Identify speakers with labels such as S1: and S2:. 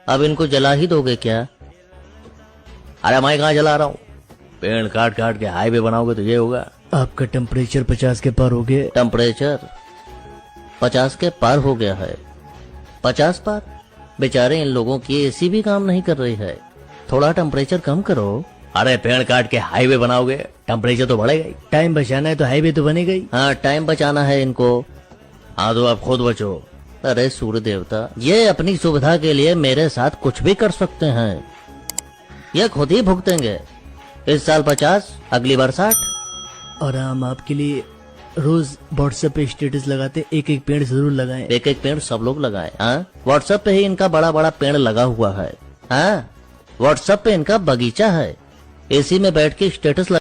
S1: अब इनको जला ही दोगे क्या? अरे मैं कहाँ जला रहा हूँ, पेड़ काट काट के हाईवे बनाओगे तो ये होगा।
S2: आपका टेम्परेचर 50 के पार हो गया।
S1: टेम्परेचर 50 के पार हो गया है? 50 पार? बेचारे इन लोगों की एसी भी काम नहीं कर रही है, थोड़ा टेम्परेचर कम करो। अरे पेड़ काट के हाईवे बनाओगे, टेम्परेचर तो बढ़ेगा ही।
S2: टाइम बचाना है तो हाईवे तो बनेगा ही।
S1: हाँ, टाइम बचाना है इनको। हाँ तो आप खुद बचो। अरे सूर्य देवता, ये अपनी सुविधा के लिए मेरे साथ कुछ भी कर सकते हैं, ये खुद ही भुगतेंगे। इस साल 50, अगली बार 60।
S2: और हम आपके लिए रोज व्हाट्सएप पे स्टेटस लगाते, एक एक पेड़ जरूर लगाएं।
S1: एक एक पेड़ सब लोग लगाएं। हाँ, व्हाट्सएप पे ही इनका बड़ा बड़ा पेड़ लगा हुआ है। हाँ, व्हाट्सएप पे इनका बगीचा है, एसी में बैठ के स्टेटस